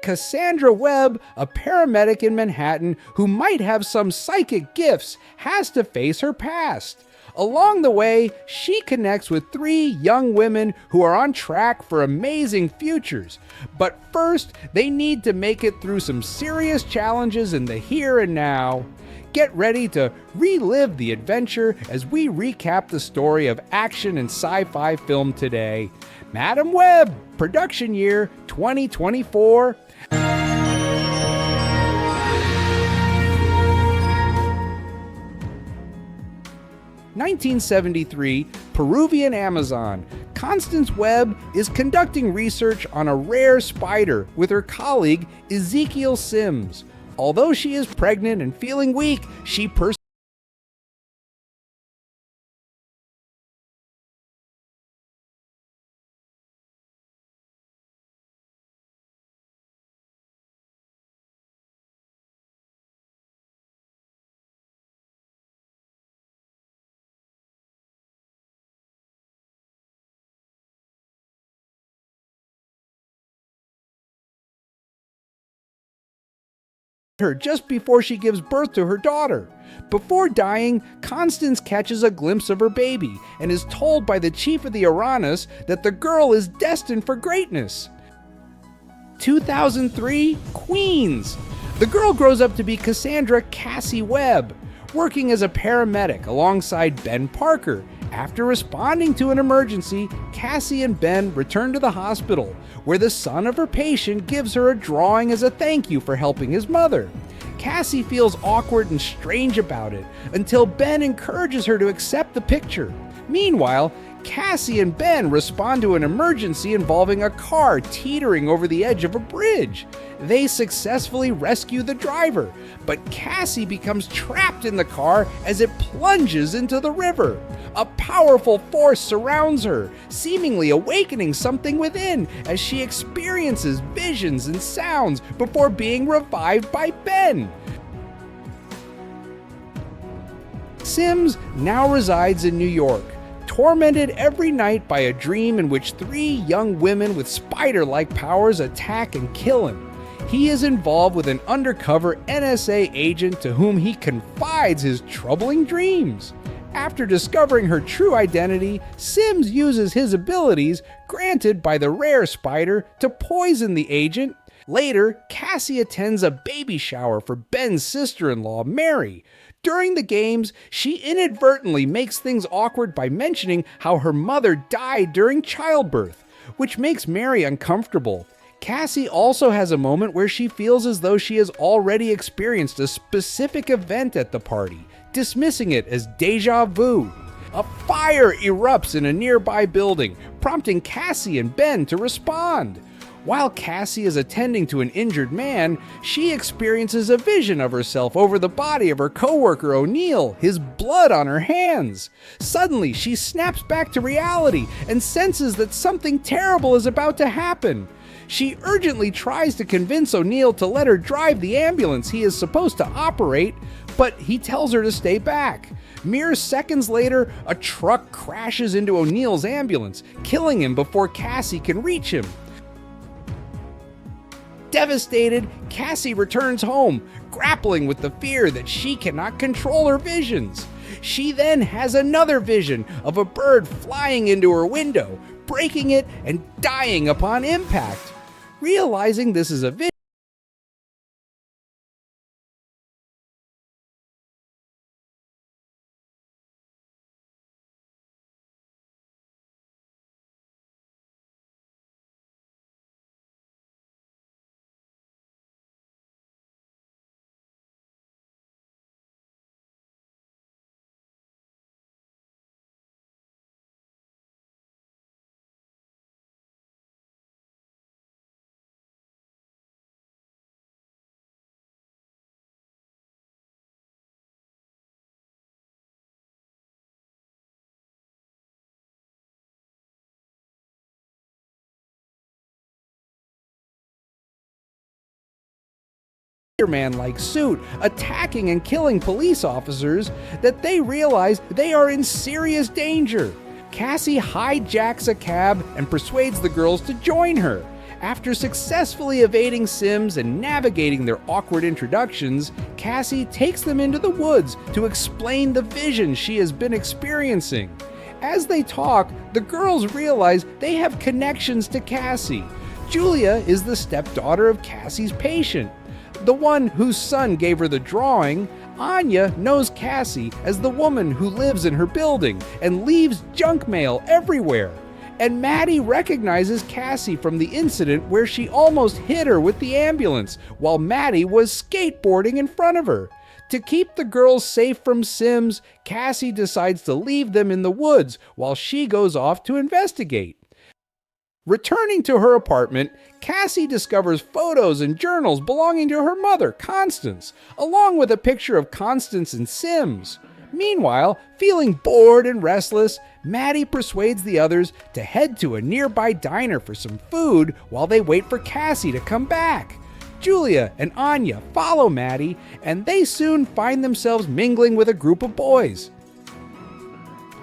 Cassandra Webb, a paramedic in Manhattan who might have some psychic gifts, has to face her past. Along the way, she connects with 3 young women who are on track for amazing futures. But first, they need to make it through some serious challenges in the here and now. Get ready to relive the adventure as we recap the story of action and sci-fi film today. Madam Web, production year 2024. 1973, Peruvian Amazon. Constance Webb is conducting research on a rare spider with her colleague Ezekiel Sims. Although she is pregnant and feeling weak, she perseveres. Her just before she gives birth to her daughter. Before dying, Constance catches a glimpse of her baby and is told by the chief of the Uranus that the girl is destined for greatness. 2003, Queens. The girl grows up to be Cassandra "Cassie" Webb, working as a paramedic alongside Ben Parker. After responding to an emergency, Cassie and Ben return to the hospital, where the son of her patient gives her a drawing as a thank you for helping his mother. Cassie feels awkward and strange about it, until Ben encourages her to accept the picture. Meanwhile, Cassie and Ben respond to an emergency involving a car teetering over the edge of a bridge. They successfully rescue the driver, but Cassie becomes trapped in the car as it plunges into the river. A powerful force surrounds her, seemingly awakening something within as she experiences visions and sounds before being revived by Ben. Sims now resides in New York, tormented every night by a dream in which 3 young women with spider-like powers attack and kill him. He is involved with an undercover NSA agent to whom he confides his troubling dreams. After discovering her true identity, Sims uses his abilities, granted by the rare spider, to poison the agent. Later, Cassie attends a baby shower for Ben's sister-in-law, Mary. During the games, she inadvertently makes things awkward by mentioning how her mother died during childbirth, which makes Mary uncomfortable. Cassie also has a moment where she feels as though she has already experienced a specific event at the party, dismissing it as déjà vu. A fire erupts in a nearby building, prompting Cassie and Ben to respond. While Cassie is attending to an injured man, she experiences a vision of herself over the body of her coworker O'Neill, his blood on her hands. Suddenly, she snaps back to reality and senses that something terrible is about to happen. She urgently tries to convince O'Neill to let her drive the ambulance he is supposed to operate, but he tells her to stay back. Mere seconds later, a truck crashes into O'Neill's ambulance, killing him before Cassie can reach him. Devastated, Cassie returns home, grappling with the fear that she cannot control her visions. She then has another vision of a bird flying into her window, breaking it and dying upon impact. Realizing this is a vision, Spider-Man-like suit attacking and killing police officers that they realize they are in serious danger. Cassie hijacks a cab and persuades the girls to join her. After successfully evading Sims and navigating their awkward introductions, Cassie takes them into the woods to explain the vision she has been experiencing. As they talk, the girls realize they have connections to Cassie. Julia is the stepdaughter of Cassie's patient, the one whose son gave her the drawing. Anya knows Cassie as the woman who lives in her building and leaves junk mail everywhere. And Maddie recognizes Cassie from the incident where she almost hit her with the ambulance while Maddie was skateboarding in front of her. To keep the girls safe from Sims, Cassie decides to leave them in the woods while she goes off to investigate. Returning to her apartment, Cassie discovers photos and journals belonging to her mother, Constance, along with a picture of Constance and Sims. Meanwhile, feeling bored and restless, Maddie persuades the others to head to a nearby diner for some food while they wait for Cassie to come back. Julia and Anya follow Maddie, and they soon find themselves mingling with a group of boys.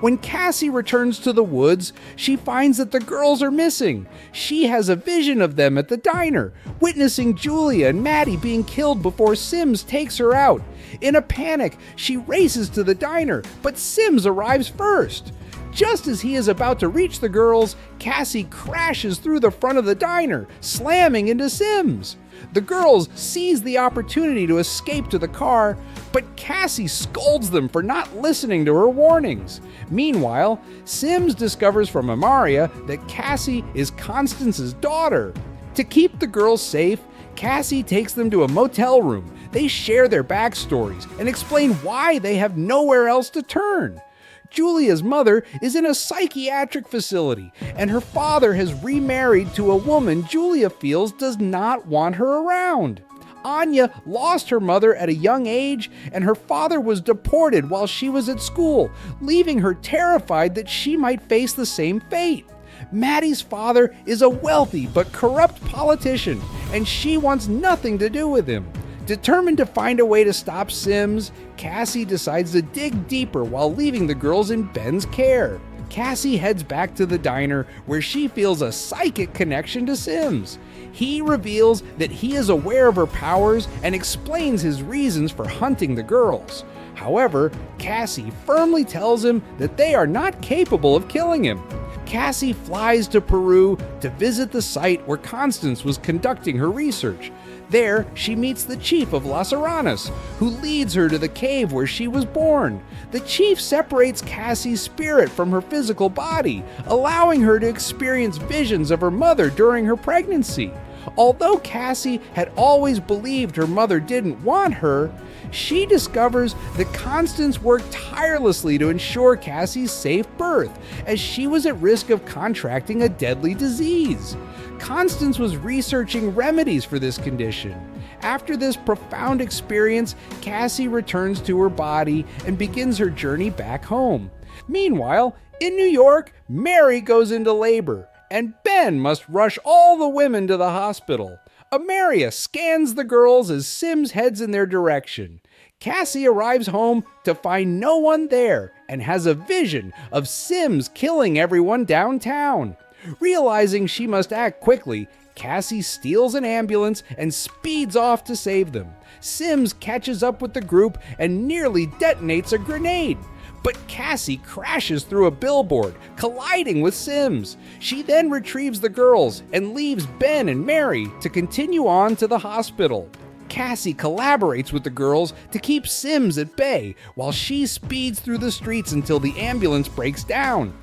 When Cassie returns to the woods, she finds that the girls are missing. She has a vision of them at the diner, witnessing Julia and Maddie being killed before Sims takes her out. In a panic, she races to the diner, but Sims arrives first. Just as he is about to reach the girls, Cassie crashes through the front of the diner, slamming into Sims. The girls seize the opportunity to escape to the car, but Cassie scolds them for not listening to her warnings. Meanwhile, Sims discovers from Amaria that Cassie is Constance's daughter. To keep the girls safe, Cassie takes them to a motel room. They share their backstories and explain why they have nowhere else to turn. Julia's mother is in a psychiatric facility, and her father has remarried to a woman Julia feels does not want her around. Anya lost her mother at a young age, and her father was deported while she was at school, leaving her terrified that she might face the same fate. Maddie's father is a wealthy but corrupt politician, and she wants nothing to do with him. Determined to find a way to stop Sims, Cassie decides to dig deeper while leaving the girls in Ben's care. Cassie heads back to the diner where she feels a psychic connection to Sims. He reveals that he is aware of her powers and explains his reasons for hunting the girls. However, Cassie firmly tells him that they are not capable of killing him. Cassie flies to Peru to visit the site where Constance was conducting her research. There, she meets the chief of Las Aranas, who leads her to the cave where she was born. The chief separates Cassie's spirit from her physical body, allowing her to experience visions of her mother during her pregnancy. Although Cassie had always believed her mother didn't want her, she discovers that Constance worked tirelessly to ensure Cassie's safe birth, as she was at risk of contracting a deadly disease. Constance was researching remedies for this condition. After this profound experience, Cassie returns to her body and begins her journey back home. Meanwhile, in New York, Mary goes into labor, and Ben must rush all the women to the hospital. Amaria scans the girls as Sims heads in their direction. Cassie arrives home to find no one there and has a vision of Sims killing everyone downtown. Realizing she must act quickly, Cassie steals an ambulance and speeds off to save them. Sims catches up with the group and nearly detonates a grenade. But Cassie crashes through a billboard, colliding with Sims. She then retrieves the girls and leaves Ben and Mary to continue on to the hospital. Cassie collaborates with the girls to keep Sims at bay while she speeds through the streets until the ambulance breaks down.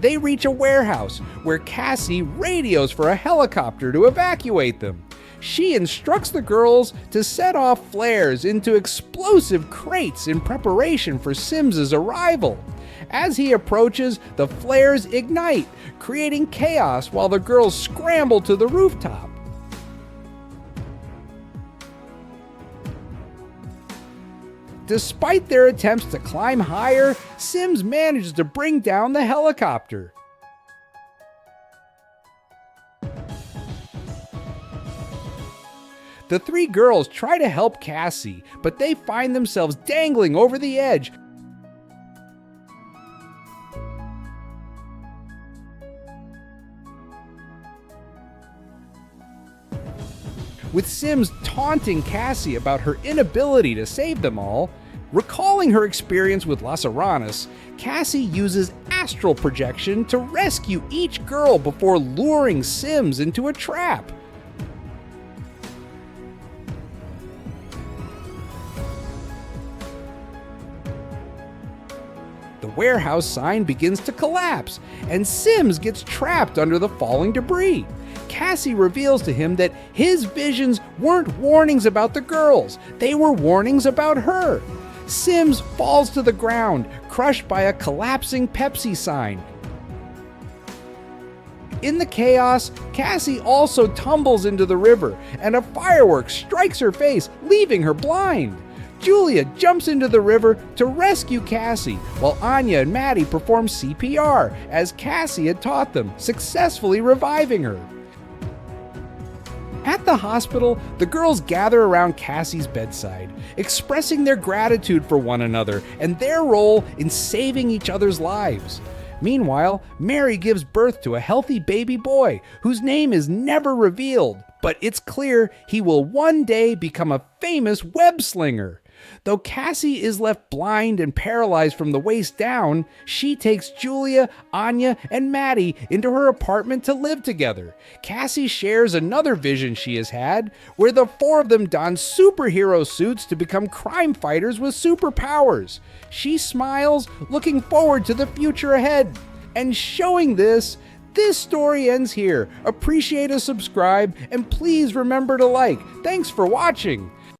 They reach a warehouse where Cassie radios for a helicopter to evacuate them. She instructs the girls to set off flares into explosive crates in preparation for Sims's arrival. As he approaches, the flares ignite, creating chaos while the girls scramble to the rooftop. Despite their attempts to climb higher, Sims manages to bring down the helicopter. The three girls try to help Cassie, but they find themselves dangling over the edge. with Sims taunting Cassie about her inability to save them all. Recalling her experience with Las Aranas, Cassie uses astral projection to rescue each girl before luring Sims into a trap. The warehouse sign begins to collapse, and Sims gets trapped under the falling debris. Cassie reveals to him that his visions weren't warnings about the girls, they were warnings about her. Sims falls to the ground, crushed by a collapsing Pepsi sign. In the chaos, Cassie also tumbles into the river, and a firework strikes her face, leaving her blind. Julia jumps into the river to rescue Cassie, while Anya and Maddie perform CPR, as Cassie had taught them, successfully reviving her. At the hospital, the girls gather around Cassie's bedside, expressing their gratitude for one another and their role in saving each other's lives. Meanwhile, Mary gives birth to a healthy baby boy whose name is never revealed, but it's clear he will one day become a famous web slinger. Though Cassie is left blind and paralyzed from the waist down, she takes Julia, Anya, and Maddie into her apartment to live together. Cassie shares another vision she has had, where the four of them don superhero suits to become crime fighters with superpowers. She smiles, looking forward to the future ahead. And showing this story ends here. Appreciate a subscribe, and please remember to like. Thanks for watching.